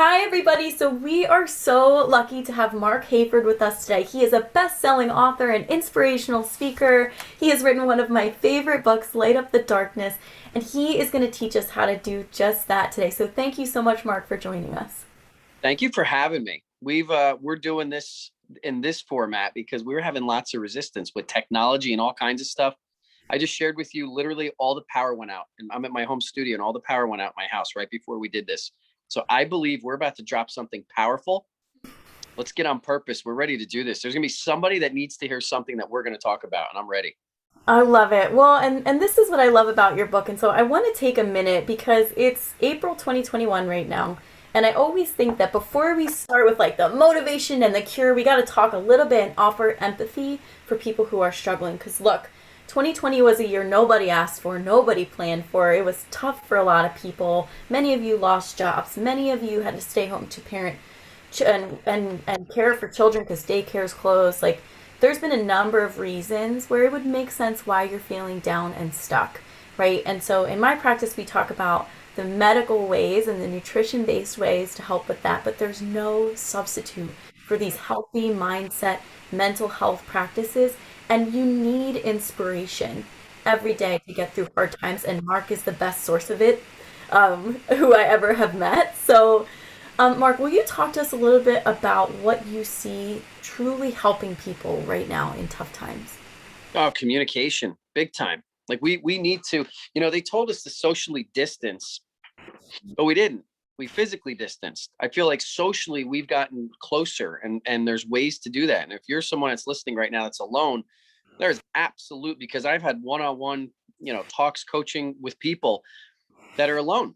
Hi, everybody. So, we are so lucky to have Marc Hayford with us today. He is a best selling author and inspirational speaker. He has written one of my favorite books, Light Up the Darkness, and he is going to teach us how to do just that today. So, thank you so much, Marc, for joining us. Thank you for having me. We're doing this in this format because we were having lots of resistance with technology and all kinds of stuff. I just shared with you literally all the power went out, and I'm at my home studio and all the power went out in my house right before we did this. So I believe we're about to drop something powerful. Let's get on purpose. We're ready to do this. There's going to be somebody that needs to hear something that we're going to talk about, and I'm ready. I love it. Well, and this is what I love about your book. And so I want to take a minute because it's April 2021 right now. And I always think that before we start with like the motivation and the cure, we got to talk a little bit and offer empathy for people who are struggling. Because look, 2020 was a year nobody asked for, nobody planned for. It was tough for a lot of people. Many of you lost jobs. Many of you had to stay home to parent and care for children because daycare's closed. Like, there's been a number of reasons where it would make sense why you're feeling down and stuck, right? And so in my practice, we talk about the medical ways and the nutrition based ways to help with that, but there's no substitute for these healthy mindset, mental health practices. And you need inspiration every day to get through hard times. And Marc is the best source of it, who I ever have met. So, Marc, will you talk to us a little bit about what you see truly helping people right now in tough times? Oh, communication, big time. Like we need to, they told us to socially distance, but we didn't. We physically distanced. I feel like socially we've gotten closer and there's ways to do that. And if you're someone that's listening right now that's alone, there's absolute, because I've had one-on-one, talks, coaching with people that are alone.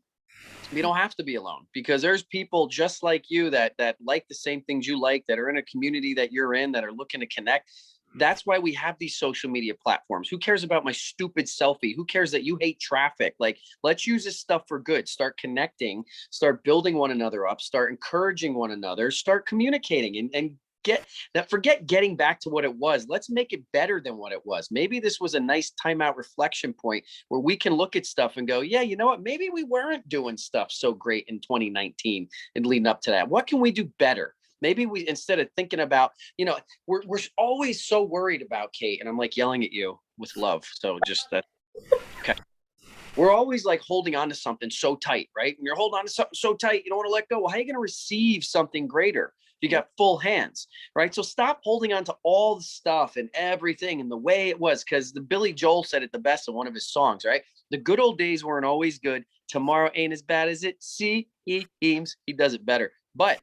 We don't have to be alone because there's people just like you that like the same things you like, that are in a community that you're in, that are looking to connect. That's why we have these social media platforms. Who cares about my stupid selfie? Who cares that you hate traffic? Like, let's use this stuff for good. Start connecting, start building one another up, start encouraging one another, start communicating and get that. Forget getting back to what it was. Let's make it better than what it was. Maybe this was a nice timeout reflection point where we can look at stuff and go, yeah, you know what? Maybe we weren't doing stuff so great in 2019 and leading up to that. What can we do better? Maybe we, instead of thinking about, we're always so worried about Kate, and I'm like yelling at you with love. So just that. Okay. We're always like holding on to something so tight, right? When you're holding on to something so tight, you don't want to let go. Well, how are you going to receive something greater? You got full hands, right? So stop holding on to all the stuff and everything and the way it was, because the Billy Joel said it the best in one of his songs, right? The good old days weren't always good. Tomorrow ain't as bad as it seems. He does it better. But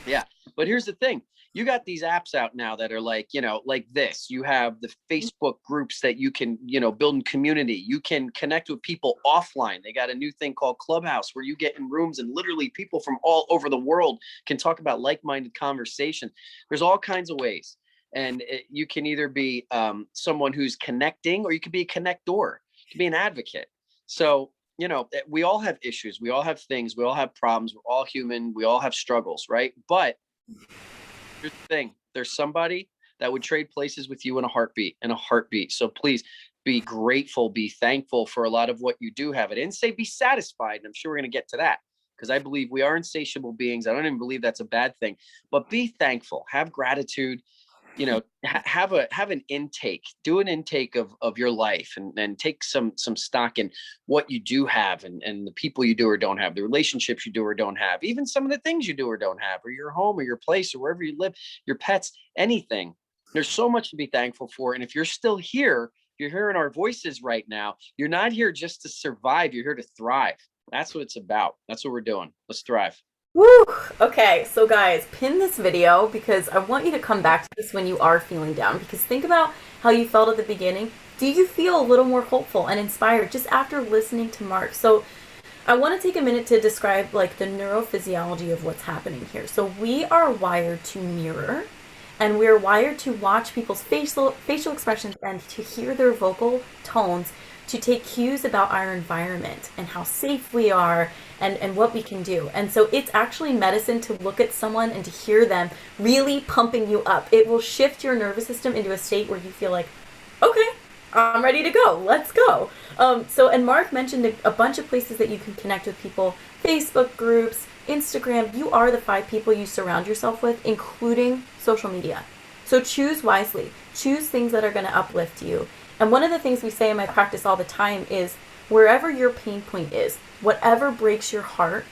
yeah, but here's the thing. You got these apps out now that are like, like this. You have the Facebook groups that you can, build in community. You can connect with people offline. They got a new thing called Clubhouse where you get in rooms and literally people from all over the world can talk about like-minded conversation. There's all kinds of ways. And you can either be someone who's connecting, or you could be a connector. You can be an advocate. So, we all have issues. We all have things. We all have problems. We're all human. We all have struggles, right? But here's the thing. There's somebody that would trade places with you in a heartbeat. So please be grateful, be thankful for a lot of what you do have. I didn't say be satisfied. And I'm sure we're going to get to that because I believe we are insatiable beings. I don't even believe that's a bad thing, but be thankful, have gratitude, have an intake, do an intake of your life and take some stock in what you do have and the people you do or don't have, the relationships you do or don't have, even some of the things you do or don't have, or your home or your place or wherever you live, your pets, anything. There's so much to be thankful for. And if you're still here, you're hearing our voices right now, you're not here just to survive, you're here to thrive. That's what it's about. That's what we're doing. Let's thrive. Woo! Okay, so guys, pin this video because I want you to come back to this when you are feeling down. Because think about how you felt at the beginning. Do you feel a little more hopeful and inspired just after listening to Marc? So I want to take a minute to describe like the neurophysiology of what's happening here. So we are wired to mirror, and we're wired to watch people's facial expressions and to hear their vocal tones, to take cues about our environment and how safe we are and what we can do. And so it's actually medicine to look at someone and to hear them really pumping you up. It will shift your nervous system into a state where you feel like, okay, I'm ready to go. Let's go. And Mark mentioned a bunch of places that you can connect with people: Facebook groups, Instagram. You are the 5 people you surround yourself with, including social media. So choose wisely. Choose things that are going to uplift you. And one of the things we say in my practice all the time is wherever your pain point is, whatever breaks your heart,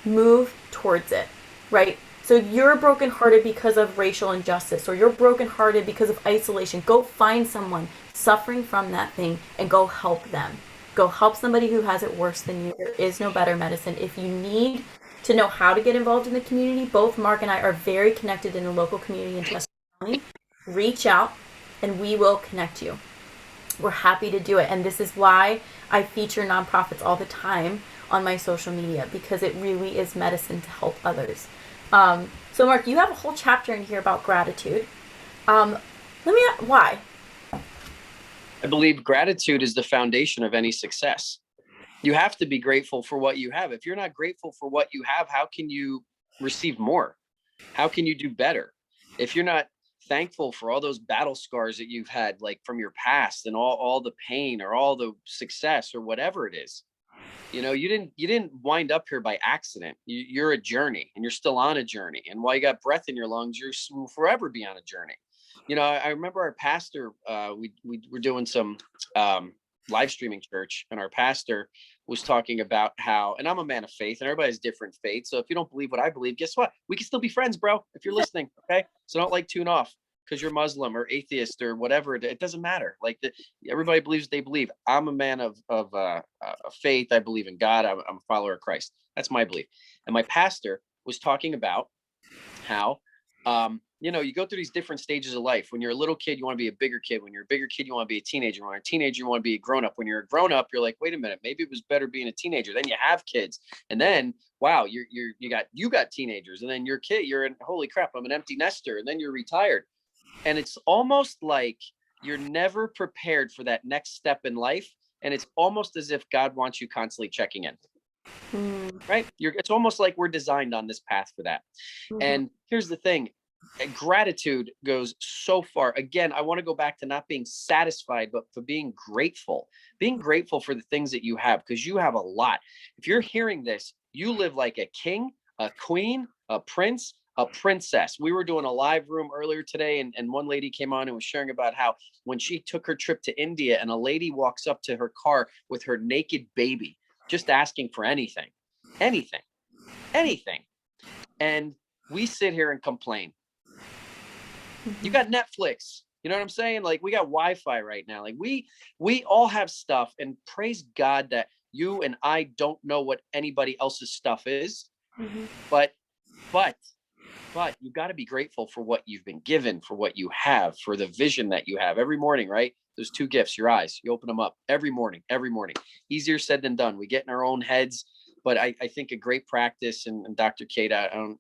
move towards it, right? So you're brokenhearted because of racial injustice, or you're brokenhearted because of isolation. Go find someone suffering from that thing and go help them. Go help somebody who has it worse than you. There is no better medicine. If you need to know how to get involved in the community, both Mark and I are very connected in the local community in Chester County. Reach out and we will connect you. We're happy to do it. And this is why I feature nonprofits all the time on my social media, because it really is medicine to help others. So Mark, you have a whole chapter in here about gratitude. Let me ask, why? I believe gratitude is the foundation of any success. You have to be grateful for what you have. If you're not grateful for what you have, how can you receive more? How can you do better? If you're not thankful for all those battle scars that you've had, like from your past, and all the pain or all the success or whatever it is, you didn't wind up here by accident. You're a journey, and you're still on a journey. And while you got breath in your lungs, will forever be on a journey. I remember our pastor, we were doing some live streaming church, and our pastor was talking about how, and I'm a man of faith, and everybody has different faith. So if you don't believe what I believe, guess what? We can still be friends, bro, if you're listening. Okay. So don't tune off because you're Muslim or atheist or whatever. It doesn't matter. Everybody believes what they believe. I'm a man of faith. I believe in God. I'm a follower of Christ. That's my belief. And my pastor was talking about how, you go through these different stages of life. When you're a little kid, you want to be a bigger kid. When you're a bigger kid, you want to be a teenager. When you're a teenager, you want to be a grown up. When you're a grown up, you're like, wait a minute, maybe it was better being a teenager. Then you have kids, and then wow, you got teenagers, and then your kid, you're in, holy crap, I'm an empty nester, and then you're retired. And it's almost like you're never prepared for that next step in life. And it's almost as if God wants you constantly checking in. Right? It's almost like we're designed on this path for that. And here's the thing. Gratitude goes so far. Again, I want to go back to not being satisfied, but for being grateful for the things that you have, because you have a lot. If you're hearing this, you live like a king, a queen, a prince, a princess. We were doing a live room earlier today, and one lady came on and was sharing about how when she took her trip to India, and a lady walks up to her car with her naked baby, just asking for anything. And we sit here and complain. You got Netflix. You know what I'm saying? Like, we got Wi-Fi right now. Like, we all have stuff, and praise God that you and I don't know what anybody else's stuff is. But you got to be grateful for what you've been given, for what you have, for the vision that you have every morning, right? There's 2 gifts, your eyes, you open them up every morning. Easier said than done. We get in our own heads, but I think a great practice, and Dr. Kate, I'm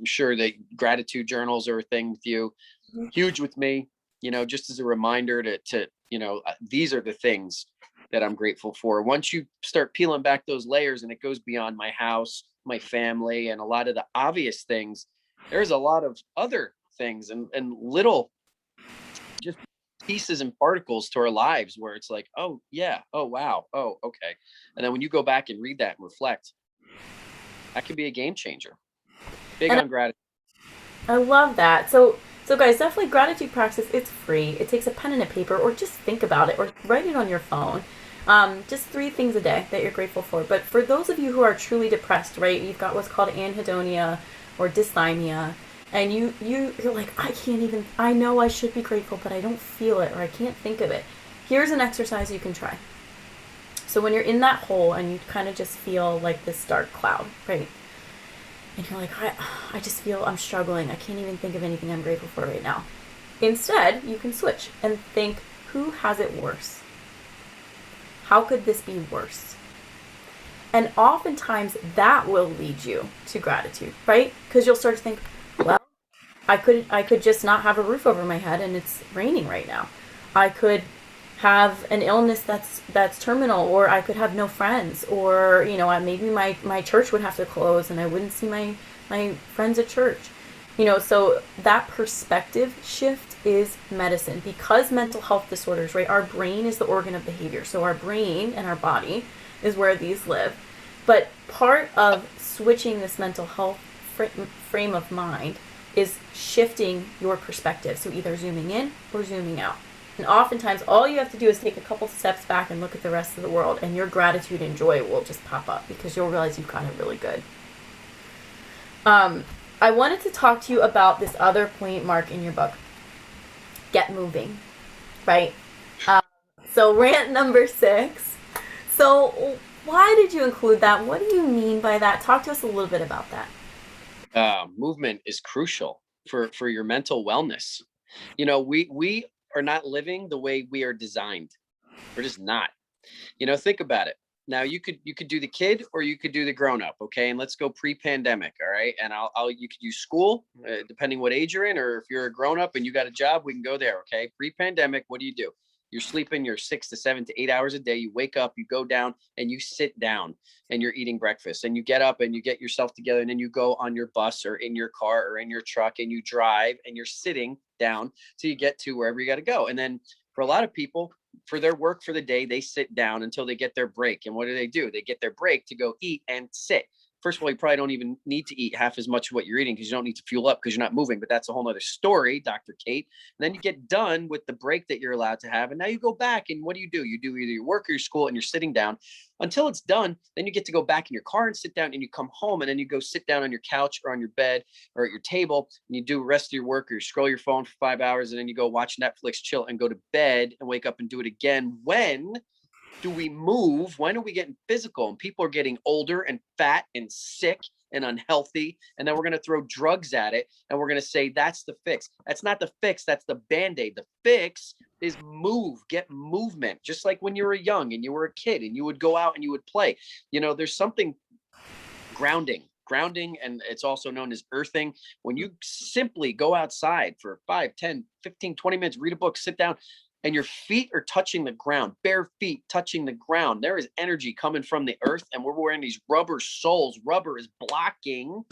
sure that gratitude journals are a thing with you, huge with me, just as a reminder to these are the things that I'm grateful for. Once you start peeling back those layers, and it goes beyond my house, my family, and a lot of the obvious things, there's a lot of other things and little just pieces and particles to our lives where it's like, oh yeah, oh wow, oh okay. And then when you go back and read that and reflect, that could be a game changer. Big on gratitude. I love that. So guys, definitely gratitude practice. It's free. It takes a pen and a paper, or just think about it, or write it on your phone. Just 3 things a day that you're grateful for. But for those of you who are truly depressed, right, you've got what's called anhedonia or dysthymia, and you're like, I know I should be grateful, but I don't feel it, or I can't think of it. Here's an exercise you can try. So when you're in that hole and you kind of just feel like this dark cloud, right? And you're like, I just feel I'm struggling. I can't even think of anything I'm grateful for right now. Instead, you can switch and think, who has it worse? How could this be worse? And oftentimes that will lead you to gratitude, right? Because you'll start to think, well, I could just not have a roof over my head and it's raining right now. I could have an illness that's terminal, or I could have no friends, or maybe my church would have to close and I wouldn't see my friends at church. So that perspective shift is medicine. Because mental health disorders, right, our brain is the organ of behavior. So our brain and our body is where these live. But part of switching this mental health frame of mind is shifting your perspective. So either zooming in or zooming out. And oftentimes, all you have to do is take a couple steps back and look at the rest of the world, and your gratitude and joy will just pop up because you'll realize you've got it really good. I wanted to talk to you about this other point, Marc, in your book. Get moving, right? So rant number 6. So why did you include that? What do you mean by that? Talk to us a little bit about that. Movement is crucial for your mental wellness. You know, we are not living the way we are designed. We're just not. You know, think about it. Now you could do the kid or you could do the grown up, okay? And let's go pre-pandemic, all right? And you could use school, depending what age you're in, or if you're a grown up and you got a job, we can go there, okay? Pre-pandemic, what do? You're sleeping your 6 to 7 to 8 hours a day. You wake up, you go down, and you sit down, and you're eating breakfast, and you get up and you get yourself together, and then you go on your bus or in your car or in your truck, and you drive, and you're sitting down till you get to wherever you got to go. And then for a lot of people, for their work for the day, they sit down until they get their break. And what do? They get their break to go eat and sit. First of all, you probably don't even need to eat half as much of what you're eating because you don't need to fuel up because you're not moving. But that's a whole nother story, Dr. Kate. And then you get done with the break that you're allowed to have. And now you go back and what do? You do either your work or your school and you're sitting down until it's done. Then you get to go back in your car and sit down and you come home and then you go sit down on your couch or on your bed or at your table and you do the rest of your work or you scroll your phone for 5 hours and then you go watch Netflix, chill and go to bed and wake up and do it again. When do we move? When are we getting physical? And people are getting older and fat and sick and unhealthy. And then we're going to throw drugs at it. And we're going to say, that's the fix. That's not the fix. That's the Band-Aid. The fix is move, get movement. Just like when you were young and you were a kid and you would go out and you would play. You know, there's something grounding, and it's also known as earthing. When you simply go outside for 5, 10, 15, 20 minutes, read a book, sit down, and your feet are touching the ground, bare feet touching the ground. There is energy coming from the earth, and we're wearing these rubber soles. Rubber is blocking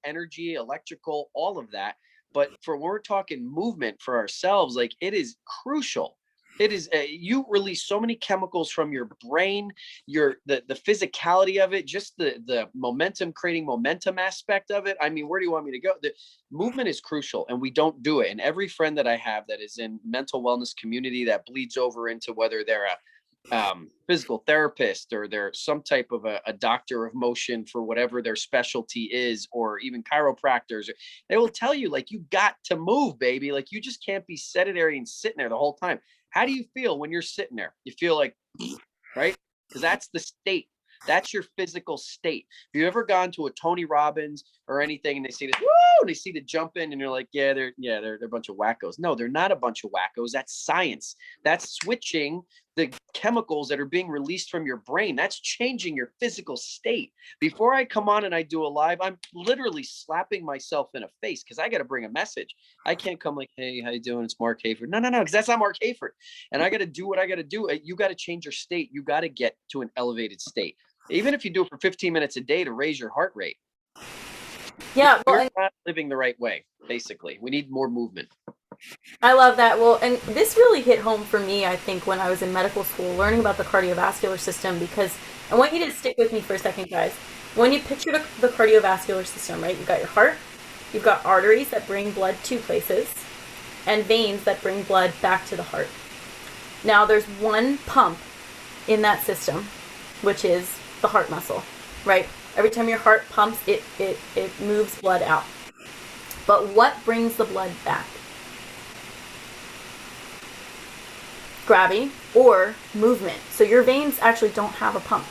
energy, electrical, all of that. But for when we're talking movement for ourselves, like it is crucial. It is you release so many chemicals from your brain, the physicality of it, just the momentum, creating momentum aspect of it. I mean, where do you want me to go? The movement is crucial, and we don't do it. And every friend that I have that is in mental wellness community that bleeds over into whether they're a physical therapist or they're some type of a doctor of motion for whatever their specialty is, or even chiropractors, they will tell you like, you got to move, baby. Like you just can't be sedentary and sitting there the whole time. How do you feel when you're sitting there? You feel like, right? Because that's the state. That's your physical state. Have you ever gone to a Tony Robbins or anything and they see this, woo, and they see the jump in and you're like, they're a bunch of wackos. No, they're not a bunch of wackos. That's science. That's switching the chemicals that are being released from your brain. That's changing your physical state. Before I come on and I do a live, I'm literally slapping myself in a face because I got to bring a message. I can't come like, hey, how you doing? It's Marc Hayford. No, because that's not Marc Hayford. And I got to do what I got to do. You got to change your state. You got to get to an elevated state. Even if you do it for 15 minutes a day to raise your heart rate. Yeah. Well, you're not living the right way, basically. We need more movement. I love that. Well, and this really hit home for me, I think, when I was in medical school, learning about the cardiovascular system, because I want you to stick with me for a second, guys. When you picture the cardiovascular system, right, you've got your heart, you've got arteries that bring blood to places, and veins that bring blood back to the heart. Now, there's one pump in that system, which is the heart muscle, right? Every time your heart pumps, it moves blood out. But what brings the blood back? Gravity or movement. So your veins actually don't have a pump.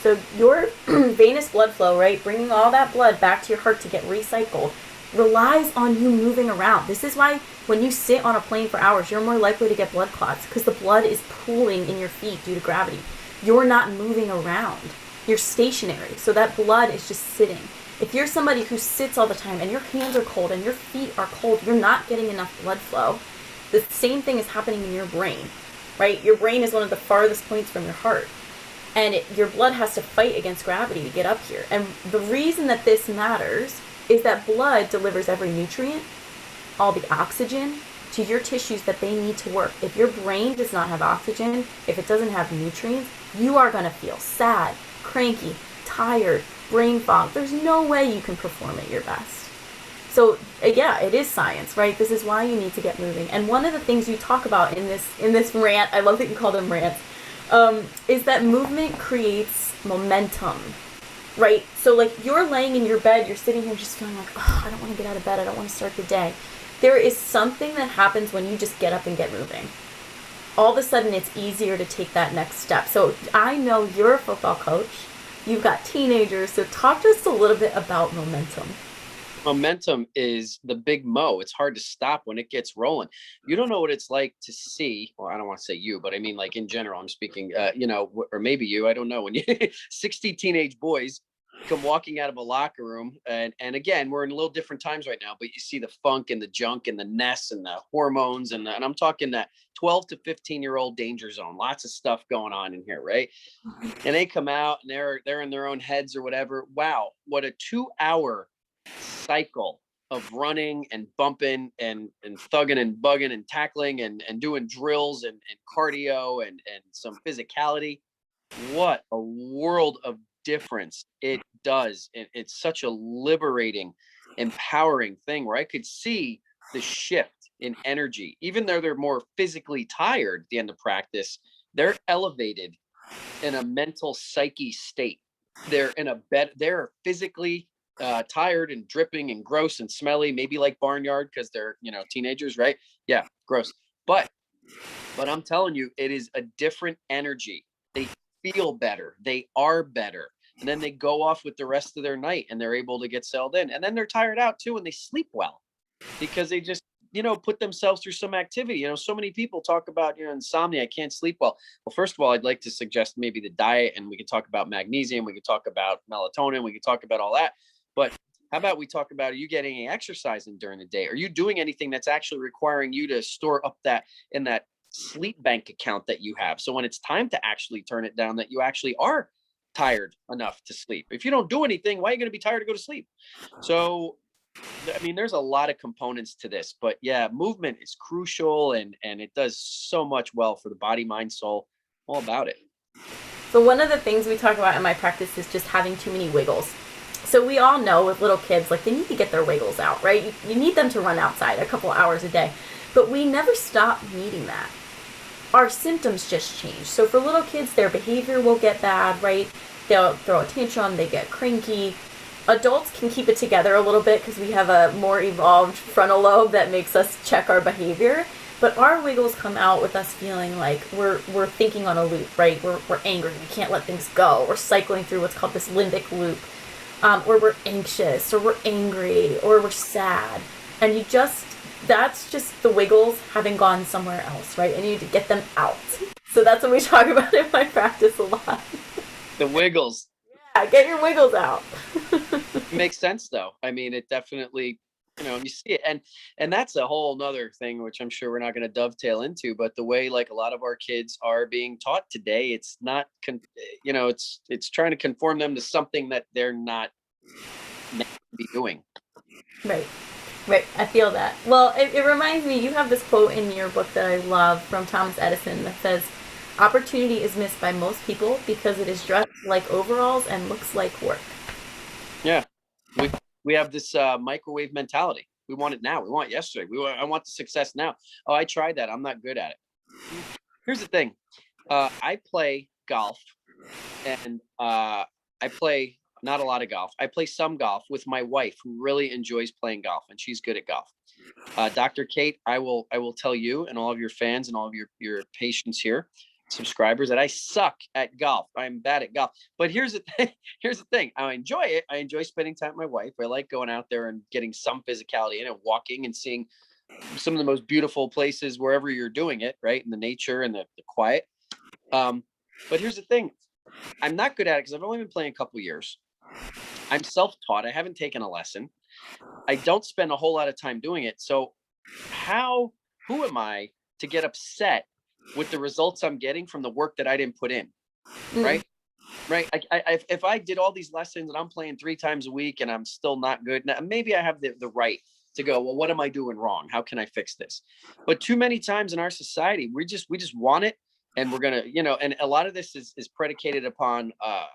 So your venous blood flow, right, bringing all that blood back to your heart to get recycled, relies on you moving around. This is why when you sit on a plane for hours, you're more likely to get blood clots, because the blood is pooling in your feet due to gravity. You're not moving around. You're stationary. So that blood is just sitting. If you're somebody who sits all the time and your hands are cold and your feet are cold, you're not getting enough blood flow. The same thing is happening in your brain, right? Your brain is one of the farthest points from your heart. And your blood has to fight against gravity to get up here. And the reason that this matters is that blood delivers every nutrient, all the oxygen to your tissues that they need to work. If your brain does not have oxygen, if it doesn't have nutrients, you are going to feel sad, cranky, tired, brain fog. There's no way you can perform at your best. So yeah, it is science, right? This is why you need to get moving. And one of the things you talk about in this rant, I love that you call them rants, is that movement creates momentum, right? So like you're laying in your bed, you're sitting here just feeling like, oh, I don't want to get out of bed, I don't want to start the day. There is something that happens when you just get up and get moving. All of a sudden, it's easier to take that next step. So I know you're a football coach. You've got teenagers. So talk to us a little bit about momentum. Momentum is the big mo. It's hard to stop when it gets rolling. You don't know what it's like to see, well, I don't want to say you, but I mean, like in general, I'm speaking, or maybe you, I don't know, when you 60 teenage boys come walking out of a locker room. And again, we're in a little different times right now, but you see the funk and the junk and the nests and the hormones. And I'm talking that 12 to 15-year-old danger zone, lots of stuff going on in here. Right. And they come out and they're in their own heads or whatever. Wow. What a 2-hour cycle of running and bumping and thugging and bugging and tackling and doing drills and cardio and some physicality. What a world of difference it does. It's such a liberating, empowering thing where I could see the shift in energy. Even though they're more physically tired at the end of practice, they're elevated in a mental psyche state. They're in a bed, they're physically tired and dripping and gross and smelly, maybe like barnyard because they're, teenagers, right? Yeah, gross. But I'm telling you, it is a different energy. They feel better. They are better. And then they go off with the rest of their night and they're able to get settled in. And then they're tired out too and they sleep well because they just, put themselves through some activity. So many people talk about, insomnia, I can't sleep well. Well, first of all, I'd like to suggest maybe the diet, and we can talk about magnesium, we can talk about melatonin, we can talk about all that. But how about we talk about, are you getting any exercise in during the day? Are you doing anything that's actually requiring you to store up that in that sleep bank account that you have? So when it's time to actually turn it down, that you actually are tired enough to sleep. If you don't do anything, why are you going to be tired to go to sleep? So, I mean, there's a lot of components to this, but yeah, movement is crucial and it does so much well for the body, mind, soul, all about it. So one of the things we talk about in my practice is just having too many wiggles. So we all know with little kids, like they need to get their wiggles out, right? You need them to run outside a couple hours a day, but we never stop needing that. Our symptoms just change. So for little kids, their behavior will get bad, right? They'll throw a tantrum, they get cranky. Adults can keep it together a little bit because we have a more evolved frontal lobe that makes us check our behavior. But our wiggles come out with us feeling like we're thinking on a loop, right? We're angry, we can't let things go. We're cycling through what's called this limbic loop. Or we're anxious, or we're angry, or we're sad. And that's just the wiggles having gone somewhere else, right? And you need to get them out. So that's what we talk about in my practice a lot. The wiggles. Yeah, get your wiggles out. Makes sense though. I mean, it definitely, you see it. And that's a whole nother thing, which I'm sure we're not going to dovetail into, but the way like a lot of our kids are being taught today, it's not, it's trying to conform them to something that they're not meant to be doing. Right. Right. I feel that. Well, it reminds me, you have this quote in your book that I love from Thomas Edison that says, opportunity is missed by most people because it is dressed like overalls and looks like work. Yeah. We have this microwave mentality. We want it now. We want it yesterday. I want the success now. Oh, I tried that. I'm not good at it. Here's the thing. I play golf and I play not a lot of golf. I play some golf with my wife who really enjoys playing golf and she's good at golf. Dr. Kate, I will tell you and all of your fans and all of your patients here, subscribers, that I suck at golf. I'm bad at golf. But here's the thing. Here's the thing. I enjoy it. I enjoy spending time with my wife. I like going out there and getting some physicality in it, walking and seeing some of the most beautiful places wherever you're doing it, right? In the nature and the quiet. But here's the thing. I'm not good at it because I've only been playing a couple years. I'm self-taught. I haven't taken a lesson. I don't spend a whole lot of time doing it. So who am I to get upset with the results I'm getting from the work that I didn't put in? Right. Right. If I did all these lessons and I'm playing 3 times a week and I'm still not good, now maybe I have the right to go, well, what am I doing wrong? How can I fix this? But too many times in our society, we just want it. And we're going to, and a lot of this is predicated upon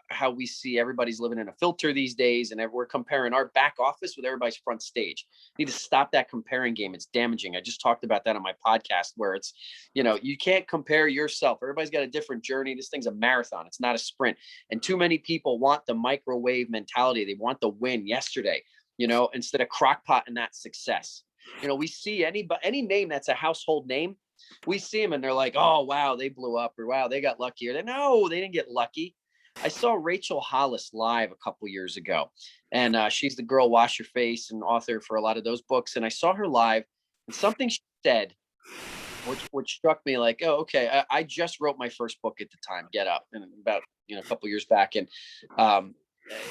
how we see everybody's living in a filter these days. And we're comparing our back office with everybody's front stage. We need to stop that comparing game. It's damaging. I just talked about that on my podcast where it's, you can't compare yourself. Everybody's got a different journey. This thing's a marathon. It's not a sprint. And too many people want the microwave mentality. They want the win yesterday, instead of crockpot and that success. We see any name that's a household name. We see them and they're like, oh, wow, they blew up, or wow, they got lucky. Or no, they didn't get lucky. I saw Rachel Hollis live a couple years ago, and she's the girl Wash Your Face and author for a lot of those books. And I saw her live, and something she said, which struck me like, oh, okay, I just wrote my first book at the time, Get Up, and about a couple years back. And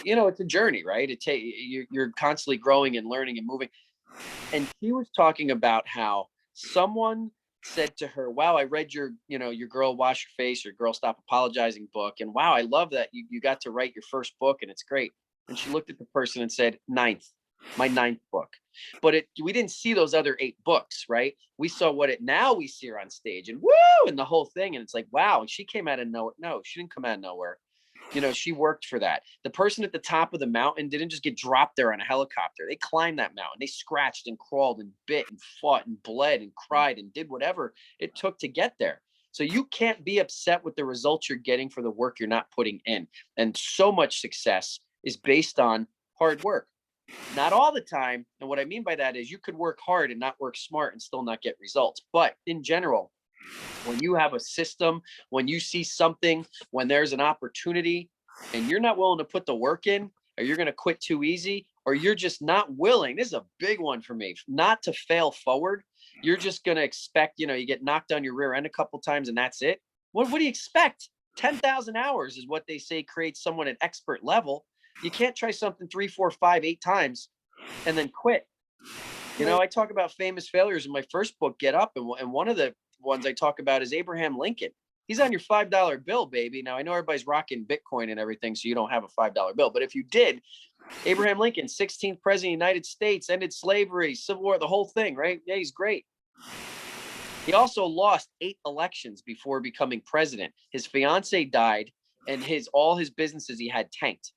it's a journey, right? You're constantly growing and learning and moving. And she was talking about how someone said to her, wow, I read your Girl Wash Your Face, your Girl Stop Apologizing book. And wow, I love that you got to write your first book and it's great. And she looked at the person and said, my ninth book. But we didn't see those other 8 books, right? We saw now we see her on stage and woo, and the whole thing. And it's like, wow. And she came out of nowhere. No, she didn't come out of nowhere. She worked for that. The person at the top of the mountain didn't just get dropped there on a helicopter. They climbed that mountain. They scratched and crawled and bit and fought and bled and cried and did whatever it took to get there. So you can't be upset with the results you're getting for the work you're not putting in. And so much success is based on hard work. Not all the time. And what I mean by that is you could work hard and not work smart and still not get results. But in general, when you have a system, when you see something, when there's an opportunity and you're not willing to put the work in, or you're going to quit too easy, or you're just not willing, this is a big one for me, not to fail forward. You're just going to expect, you get knocked on your rear end a couple times and that's it. What do you expect? 10,000 hours is what they say creates someone at expert level. You can't try something 3, 4, 5, 8 times and then quit. I talk about famous failures in my first book, Get Up. And one of the ones I talk about is Abraham Lincoln. He's on your $5 bill, baby. Now I know everybody's rocking Bitcoin and everything, so you don't have a $5 bill. But if you did, Abraham Lincoln, 16th president of the United States, ended slavery, Civil War, the whole thing, right? Yeah, he's great. He also lost 8 elections before becoming president. His fiance died, and all his businesses he had tanked.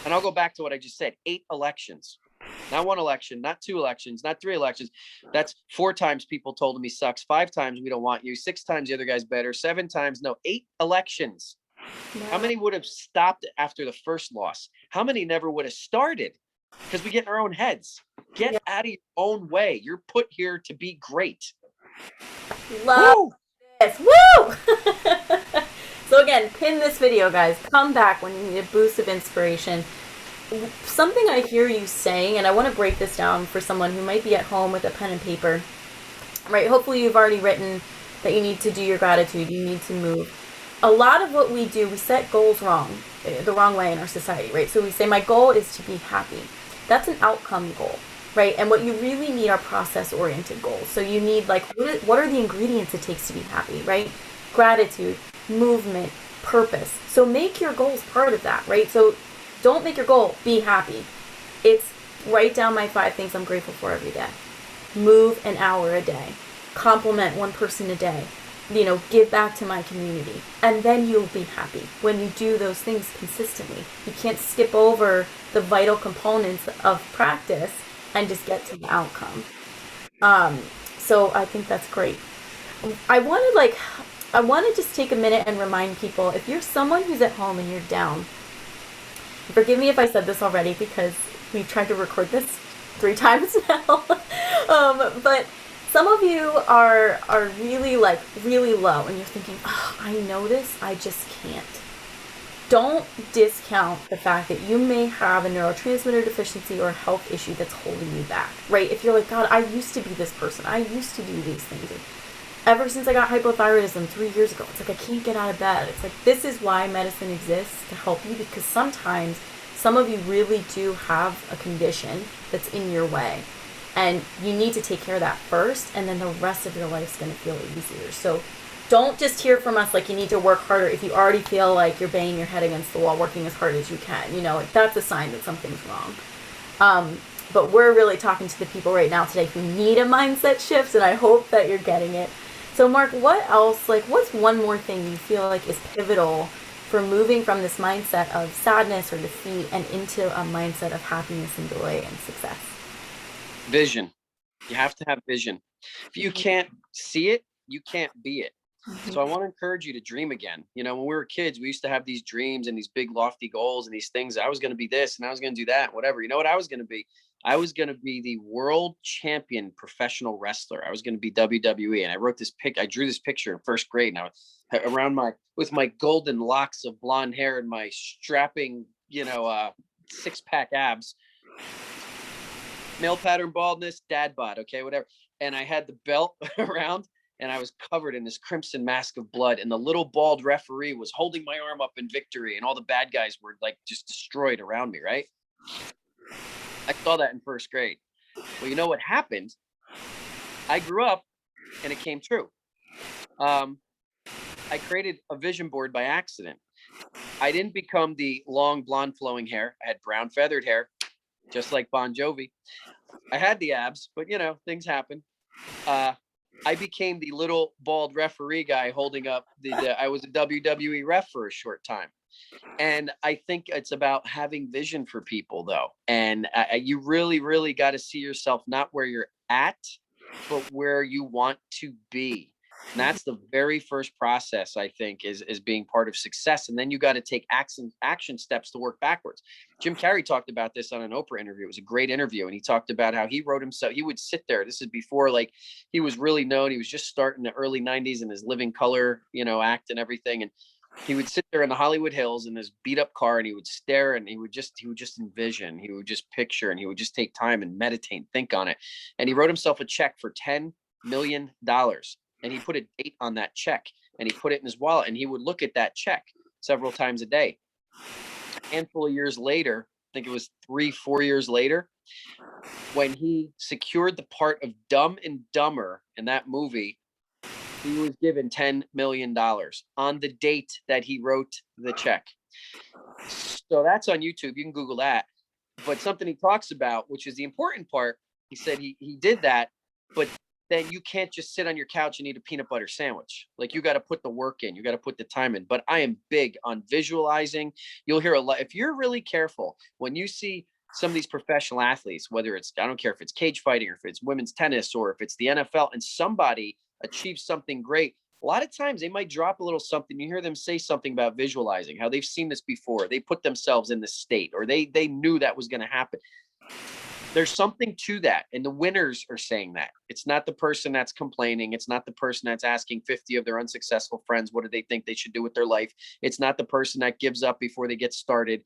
And I'll go back to what I just said: 8 elections. Not 1 election, not 2 elections, not 3 elections. That's 4 times people told him he sucks. 5 times we don't want you. 6 times the other guy's better. 7 times no. 8 elections. Wow. How many would have stopped after the first loss? How many never would have started? Because we get in our own heads. Get out of your own way. You're put here to be great. Love this. Woo! So again, pin this video, guys. Come back when you need a boost of inspiration. Something I hear you saying, and I want to break this down for someone who might be at home with a pen and paper, right? Hopefully you've already written that you need to do your gratitude, you need to move. A lot of what we do, we set goals the wrong way in our society, right? So we say, my goal is to be happy. That's an outcome goal, right? And what you really need are process-oriented goals. So you need, like, what are the ingredients it takes to be happy, right? Gratitude, movement, purpose. So make your goals part of that, right? So don't make your goal be happy. It's write down my 5 things I'm grateful for every day. Move an hour a day. Compliment 1 person a day. Give back to my community. And then you'll be happy when you do those things consistently. You can't skip over the vital components of practice and just get to the outcome. So I think that's great. I want to just take a minute and remind people, if you're someone who's at home and you're down, forgive me if I said this already because we've tried to record this 3 times now. But some of you are really low and you're thinking, oh, I know this, I just can't. Don't discount the fact that you may have a neurotransmitter deficiency or a health issue that's holding you back, right? If you're like, God, I used to be this person. I used to do these things. Ever since I got hypothyroidism 3 years ago, it's like I can't get out of bed. It's like, this is why medicine exists, to help you, because sometimes some of you really do have a condition that's in your way. And you need to take care of that first, and then the rest of your life's going to feel easier. So don't just hear from us like you need to work harder if you already feel like you're banging your head against the wall, working as hard as you can. That's a sign that something's wrong. but we're really talking to the people right now today who need a mindset shift, and I hope that you're getting it. So Marc, what else, like what's one more thing you feel like is pivotal for moving from this mindset of sadness or defeat and into a mindset of happiness and joy and success? Vision. You have to have vision. If you can't see it, you can't be it. So I want to encourage you to dream again. You know, when we were kids, we used to have these dreams and these big lofty goals and these things. I was going to be this and I was going to do that, whatever. You know what I was going to be? I was going to be the world champion professional wrestler. I was going to be WWE. And I wrote this I drew this picture in first grade. And I was around with my golden locks of blonde hair and my strapping, six-pack abs, male pattern baldness, dad bod. Okay, whatever. And I had the belt around, and I was covered in this crimson mask of blood, and the little bald referee was holding my arm up in victory, and all the bad guys were like just destroyed around me, right? I saw that in first grade. Well, you know what happened? I grew up and it came true. I created a vision board by accident. I didn't become the long blonde flowing hair. I had brown feathered hair, just like Bon Jovi. I had the abs, but things happen. I became the little bald referee guy holding up I was a WWE ref for a short time. And I think it's about having vision for people, though. And you really, really got to see yourself not where you're at, but where you want to be. And that's the very first process, I think, is being part of success. And then you got to take action steps to work backwards. Jim Carrey talked about this on an Oprah interview. It was a great interview. And he talked about how he wrote himself. He would sit there. This is before he was really known. He was just starting the early 90s in his Living Color, act and everything. And he would sit there in the Hollywood Hills in his beat up car, and he would stare, and he would just envision, he would just picture, and he would just take time and meditate and think on it. And he wrote himself a check for $10 million. And he put a date on that check, and he put it in his wallet, and he would look at that check several times a day. A handful of years later, I think it was 3-4 years later, when he secured the part of Dumb and Dumber in that movie, he was given $10 million on the date that he wrote the check. So that's on YouTube. You can Google that. But something he talks about, which is the important part, he said he did that, but then you can't just sit on your couch and eat a peanut butter sandwich. Like, you got to put the work in, you got to put the time in. But I am big on visualizing. You'll hear a lot. If you're really careful, when you see some of these professional athletes, whether it's, I don't care if it's cage fighting or if it's women's tennis or if it's the NFL, and somebody achieves something great, a lot of times they might drop a little something. You hear them say something about visualizing, how they've seen this before. They put themselves in this state, or they knew that was going to happen. There's something to that. And the winners are saying that. It's not the person that's complaining. It's not the person that's asking 50 of their unsuccessful friends, what do they think they should do with their life? It's not the person that gives up before they get started.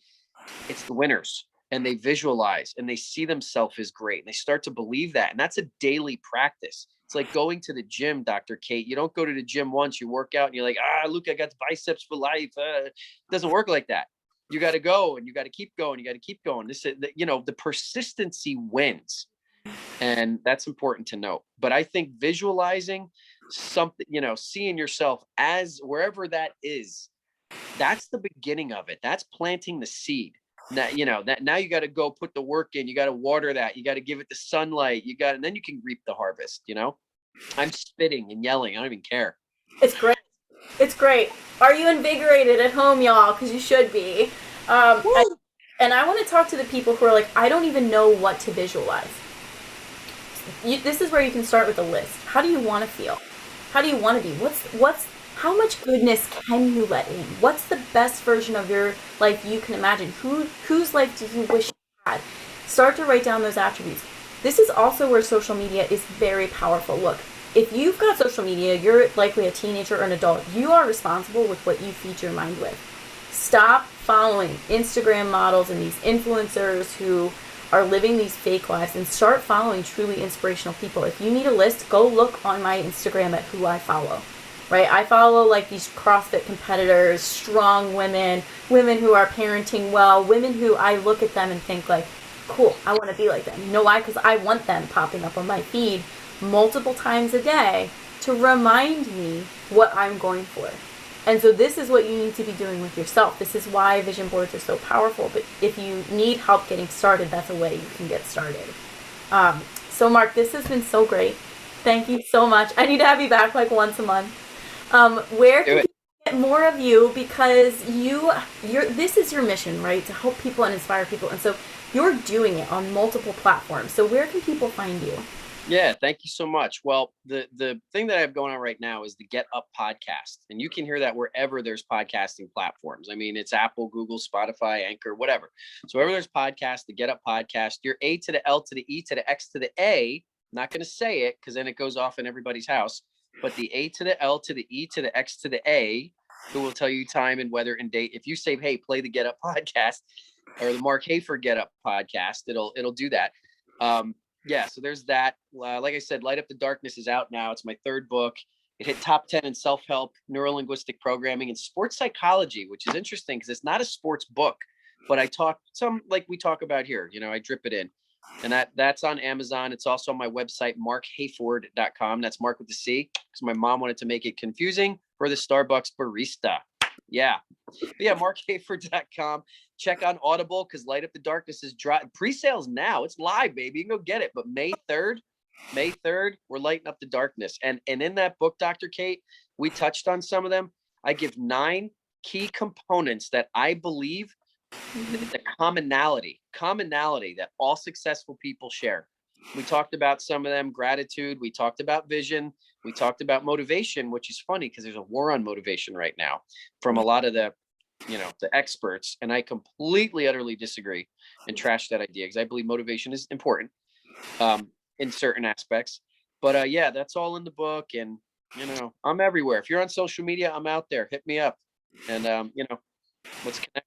It's the winners. And they visualize and they see themselves as great. And they start to believe that. And that's a daily practice. It's like going to the gym, Dr. Kate. You don't go to the gym once, you work out and you're like, look, I got biceps for life. It doesn't work like that. You got to go, and you got to keep going. You got to keep going. This is, the persistency wins. And that's important to note. But I think visualizing something, seeing yourself as wherever that is, that's the beginning of it. That's planting the seed. Now, now you got to go put the work in. You got to water that. You got to give it the sunlight. And then you can reap the harvest. I'm spitting and yelling. I don't even care. It's great. It's great. Are you invigorated at home, y'all? Because you should be. And I want to talk to the people who are like, I don't even know what to visualize. This is where you can start with a list. How do you want to feel? How do you want to be? How much goodness can you let in? What's the best version of your life you can imagine? Whose life do you wish you had? Start to write down those attributes. This is also where social media is very powerful. Look, if you've got social media, you're likely a teenager or an adult. You are responsible with what you feed your mind with. Stop following Instagram models and these influencers who are living these fake lives, and start following truly inspirational people. If you need a list, go look on my Instagram at who I follow. Right? I follow like these CrossFit competitors, strong women who are parenting well, women who I look at them and think like, cool, I want to be like them. You know why? Because I want them popping up on my feed multiple times a day to remind me what I'm going for. And so this is what you need to be doing with yourself. This is why vision boards are so powerful. But if you need help getting started, that's a way you can get started. So Marc, this has been so great. Thank you so much. I need to have you back like once a month. Where Do can it. people get more of you? Because this is your mission, right? To help people and inspire people. And so you're doing it on multiple platforms. So where can people find you? Yeah, thank you so much. Well, the thing that I have going on right now is the Get Up podcast, and you can hear that wherever there's podcasting platforms. I mean, it's Apple, Google, Spotify, Anchor, whatever. So wherever there's podcast, the Get Up podcast, your A to the L to the E to the X to the A. I'm not going to say it because then it goes off in everybody's house. But the A to the L to the E to the X to the A, who will tell you time and weather and date. If you say, "Hey, play the Get Up podcast," or the Marc Hafer Get Up podcast, it'll do that. Yeah, so there's that. Like I said, Light Up the Darkness is out now. It's my third book. It hit top 10 in self-help, neuro-linguistic programming, and sports psychology, which is interesting because it's not a sports book, but I talk some like we talk about here. I drip it in. And that's on Amazon. It's also on my website, marchayford.com. That's Marc with the C, because my mom wanted to make it confusing for the Starbucks barista. Yeah. But yeah, marchayford.com. Check on Audible because Light Up the Darkness is pre-sales now. It's live, baby. You can go get it. But May 3rd, we're lighting up the darkness. And in that book, Dr. Kate, we touched on some of them. I give 9 key components that I believe the commonality that all successful people share. We talked about some of them: gratitude. We talked about vision. We talked about motivation, which is funny because there's a war on motivation right now from a lot of the experts. And I completely, utterly disagree and trash that idea because I believe motivation is important in certain aspects. But yeah, that's all in the book. And, I'm everywhere. If you're on social media, I'm out there. Hit me up. And, let's connect.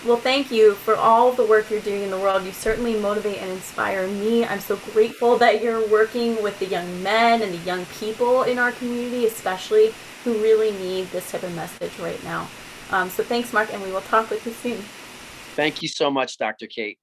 Well, thank you for all the work you're doing in the world. You certainly motivate and inspire me. I'm so grateful that you're working with the young men and the young people in our community, especially, who really need this type of message right now. So thanks, Marc, and we will talk with you soon. Thank you so much, Dr. Kate.